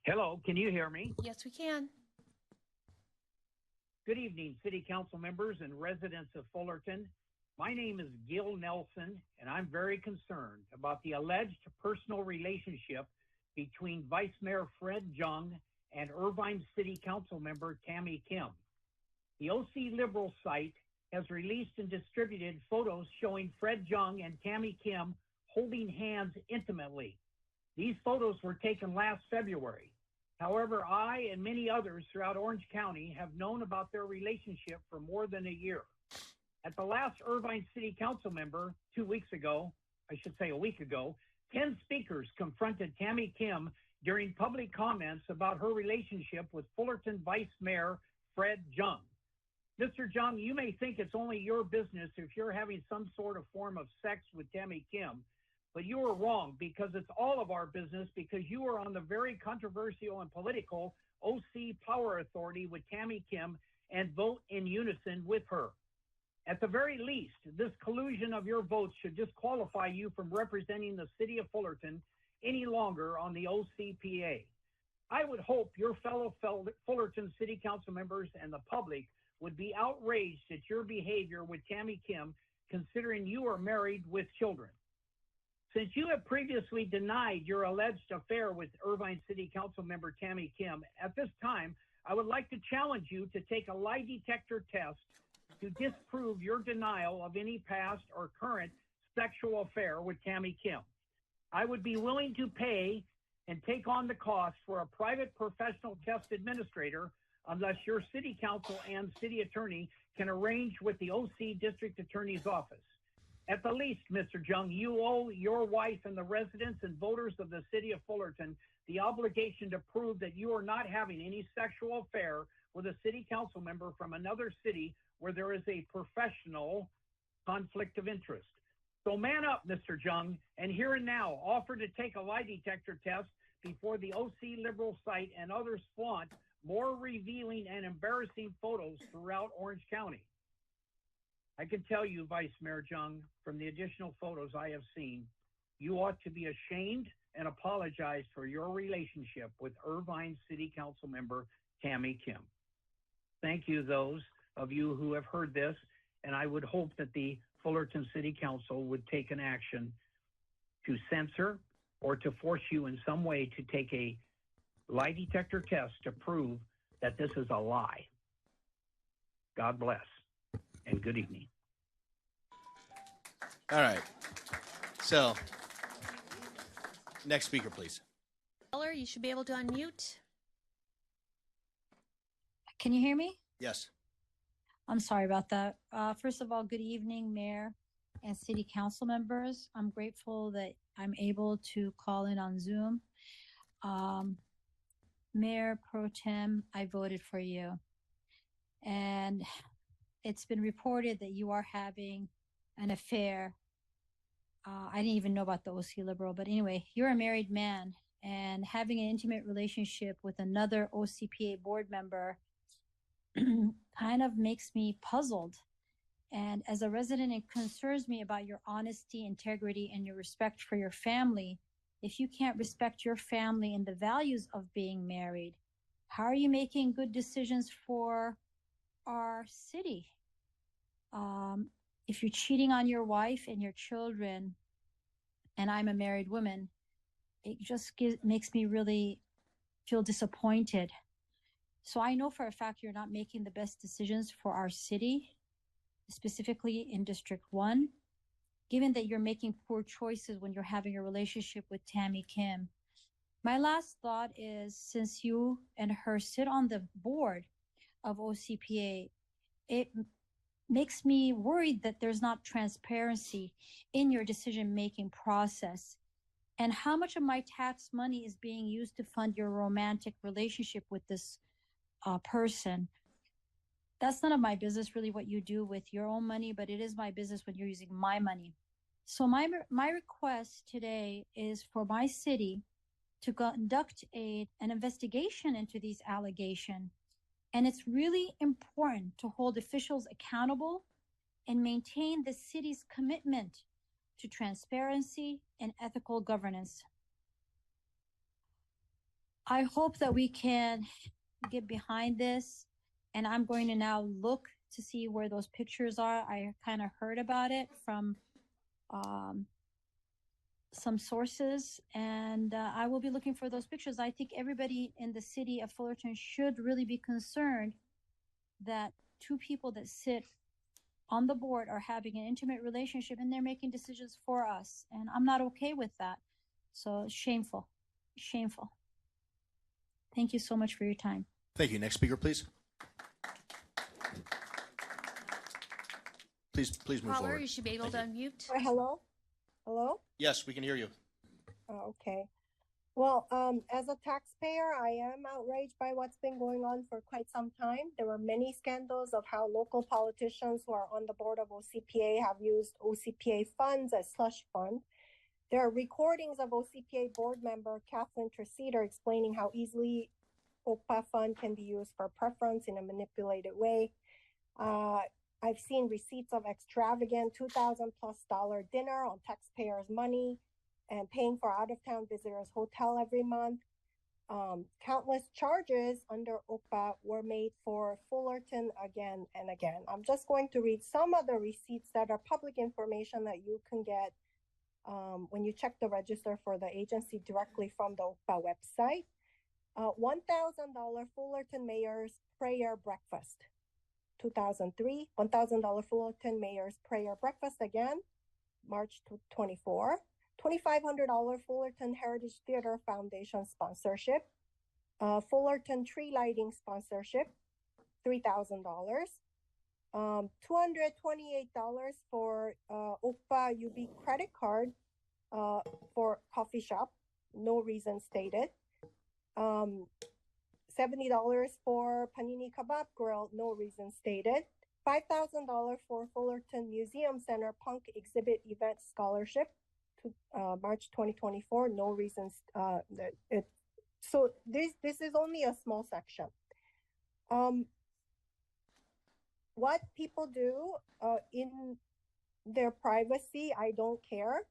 Hello, can you hear me? Yes, we can. Good evening, City Council members and residents of Fullerton. My name is Gil Nelson, and I'm very concerned about the alleged personal relationship between Vice Mayor Fred Jung and Irvine City Council member Tammy Kim. The OC Liberal site has released and distributed photos showing Fred Jung and Tammy Kim holding hands intimately. These photos were taken last February. However, I and many others throughout Orange County have known about their relationship for more than a year. At the last Irvine City Council member, 2 weeks ago, I should say a week ago, 10 speakers confronted Tammy Kim during public comments about her relationship with Fullerton Vice Mayor Fred Jung. Mr. Jung, you may think it's only your business if you're having some sort of form of sex with Tammy Kim, but you are wrong because it's all of our business because you are on the very controversial and political OC Power Authority with Tammy Kim and vote in unison with her. At the very least, this collusion of your votes should disqualify you from representing the city of Fullerton any longer on the OCPA. I would hope your fellow Fullerton City Council members and the public would be outraged at your behavior with Tammy Kim, considering you are married with children. Since you have previously denied your alleged affair with Irvine City Council member Tammy Kim, at this time, I would like to challenge you to take a lie detector test to disprove your denial of any past or current sexual affair with Tammy Kim. I would be willing to pay and take on the cost for a private professional test administrator unless your city council and city attorney can arrange with the OC district attorney's office. At the least, Mr. Jung, you owe your wife and the residents and voters of the city of Fullerton the obligation to prove that you are not having any sexual affair with a city council member from another city where there is a professional conflict of interest. So man up, Mr. Jung, and here and now offer to take a lie detector test before the OC Liberal site and others flaunt more revealing and embarrassing photos throughout Orange County. I can tell you, Vice Mayor Jung, from the additional photos I have seen, you ought to be ashamed and apologize for your relationship with Irvine City Council member Tammy Kim. Thank you, those of you who have heard this, and I would hope that the Fullerton City Council would take an action to censor or to force you in some way to take a lie detector test to prove that this is a lie. God bless and good evening. All right. So, next speaker, please. Caller, you should be able to unmute. Can you hear me? Yes. I'm sorry about that. First of all, good evening, Mayor and City Council members. I'm grateful that I'm able to call in on Zoom. Mayor Pro Tem, I voted for you. And it's been reported that you are having an affair. I didn't even know about the OC Liberal, but anyway, you're a married man and having an intimate relationship with another OCPA board member kind of makes me puzzled. And as a resident, it concerns me about your honesty, integrity, and your respect for your family. If you can't respect your family and the values of being married, how are you making good decisions for our city? If you're cheating on your wife and your children, and I'm a married woman, it just makes me really feel disappointed. So I know for a fact you're not making the best decisions for our city, specifically in District 1, given that you're making poor choices when you're having a relationship with Tammy Kim. My last thought is, since you and her sit on the board of OCPA, it makes me worried that there's not transparency in your decision-making process. And how much of my tax money is being used to fund your romantic relationship with this person? That's none of my business, really, what you do with your own money, but it is my business when you're using my money. So my request today is for my city to conduct an investigation into these allegations. And it's really important to hold officials accountable and maintain the city's commitment to transparency and ethical governance. I hope that we can get behind this, and I'm going to now look to see where those pictures are. I kind of heard about it from some sources, and I will be looking for those pictures. I think everybody in the city of Fullerton should really be concerned that two people that sit on the board are having an intimate relationship and they're making decisions for us. And I'm not okay with that. So shameful, shameful. Thank you so much for your time. Thank you. Next speaker, please. Please move Caller, forward. you should be able to unmute. Hello? Hello? Yes, we can hear you. Okay. Well, as a taxpayer, I am outraged by what's been going on for quite some time. There were many scandals of how local politicians who are on the board of OCPA have used OCPA funds as slush fund. There are recordings of OCPA board member Kathleen Treseder explaining how easily OPA fund can be used for preference in a manipulated way. I've seen receipts of extravagant $2,000+ dinner on taxpayers' money and paying for out-of-town visitors' hotel every month. Countless charges under OPA were made for Fullerton again and again. I'm just going to read some of the receipts that are public information that you can get when you check the register for the agency directly from the OPA website. $1,000 Fullerton Mayor's Prayer Breakfast. 2003, $1,000 Fullerton Mayor's Prayer Breakfast again, March 24. $2,500 Fullerton Heritage Theater Foundation sponsorship. Fullerton Tree Lighting sponsorship, $3,000. $228 for OPA UB credit card for coffee shop, no reason stated. $70 for Panini Kebab Grill, no reason stated. $5,000 for Fullerton Museum Center Punk Exhibit Event Scholarship to March 2024, no reasons. So this is only a small section. What people do in their privacy, I don't care.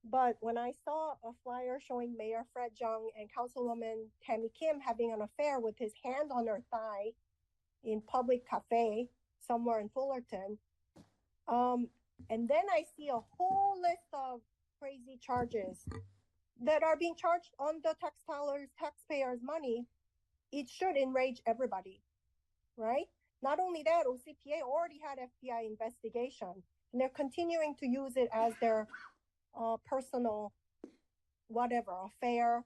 But when I saw a flyer showing Mayor Fred Jung and Councilwoman Tammy Kim having an affair with his hand on her thigh in public cafe somewhere in Fullerton, and then I see a whole list of crazy charges that are being charged on the taxpayers' money, it should enrage everybody, right? Not only that, OCPA already had FBI investigation, and they're continuing to use it as their personal whatever affair.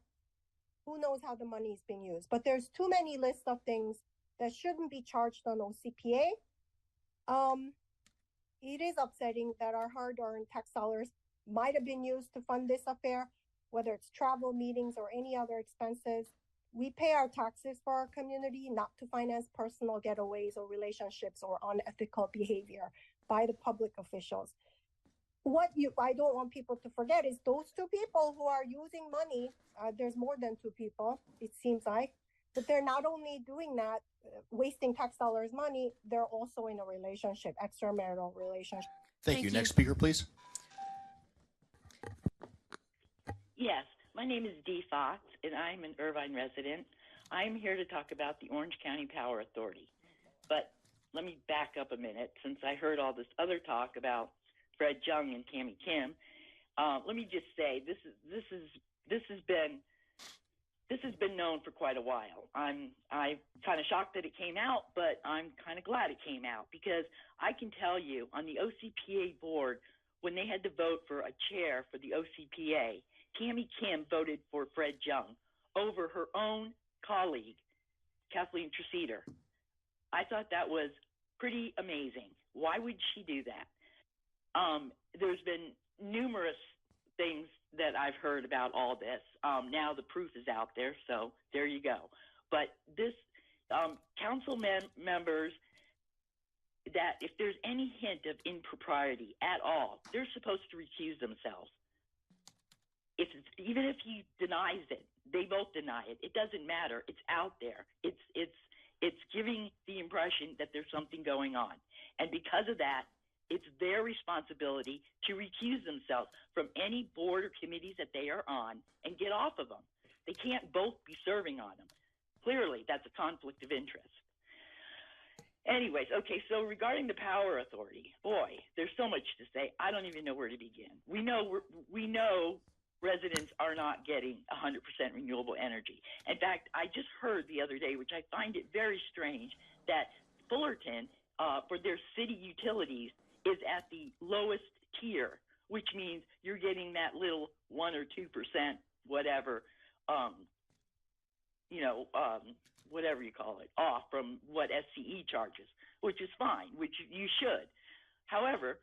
Who knows how the money is being used? But there's too many lists of things that shouldn't be charged on OCPA. It is upsetting that our hard-earned tax dollars might have been used to fund this affair, whether it's travel, meetings, or any other expenses. We pay our taxes for our community, not to finance personal getaways or relationships or unethical behavior by the public officials. What I don't want people to forget is those two people who are using money, there's more than two people, it seems like, but they're not only doing that, wasting tax dollars money, they're also in a relationship, extramarital relationship. Thank you. Next speaker, please. Yes, my name is Dee Fox, and I'm an Irvine resident. I'm here to talk about the Orange County Power Authority. But let me back up a minute, since I heard all this other talk about Fred Jung and Tammy Kim. Let me just say this has been known for quite a while. I'm kind of shocked that it came out, but I'm kind of glad it came out, because I can tell you on the OCPA board, when they had to vote for a chair for the OCPA, Tammy Kim voted for Fred Jung over her own colleague, Kathleen Treseder. I thought that was pretty amazing. Why would she do that? There's been numerous things that I've heard about all this. Now the proof is out there, so there you go. But this council members, that if there's any hint of impropriety at all, they're supposed to recuse themselves. Even if he denies it, they both deny it. It doesn't matter. It's out there. It's giving the impression that there's something going on, and because of that, it's their responsibility to recuse themselves from any board or committees that they are on and get off of them. They can't both be serving on them. Clearly, that's a conflict of interest. Anyways, okay, so regarding the Power Authority, boy, there's so much to say. I don't even know where to begin. We know residents are not getting 100% renewable energy. In fact, I just heard the other day, which I find it very strange, that Fullerton, for their city utilities, is at the lowest tier, which means you're getting that little 1 or 2%, whatever, whatever you call it, off from what SCE charges, which is fine, which you should. However,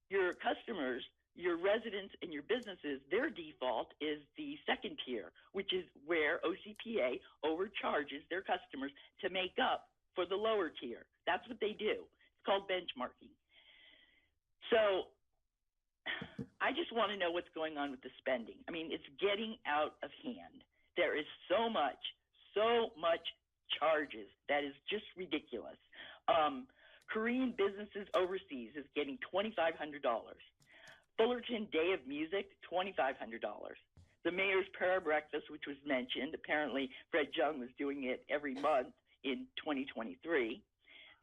your customers, your residents and your businesses, their default is the second tier, which is where OCPA overcharges their customers to make up for the lower tier. That's what they do. It's called benchmarking. So I just want to know what's going on with the spending. I mean, it's getting out of hand. There is so much charges that is just ridiculous. Korean businesses overseas is getting $2,500. Fullerton Day of Music, $2,500. The mayor's para breakfast, which was mentioned, apparently Fred Jung was doing it every month in 2023.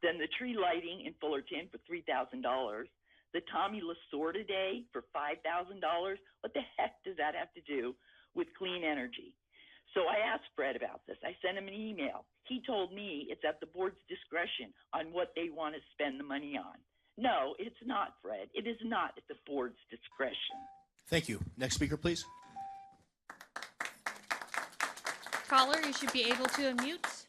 Then the tree lighting in Fullerton for $3,000. The Tommy Lasorda Day for $5,000. What the heck does that have to do with clean energy? So I asked Fred about this. I sent him an email. He told me it's at the board's discretion on what they want to spend the money on. No, it's not, Fred. It is not at the board's discretion. Thank you. Next speaker, please. Caller, you should be able to unmute.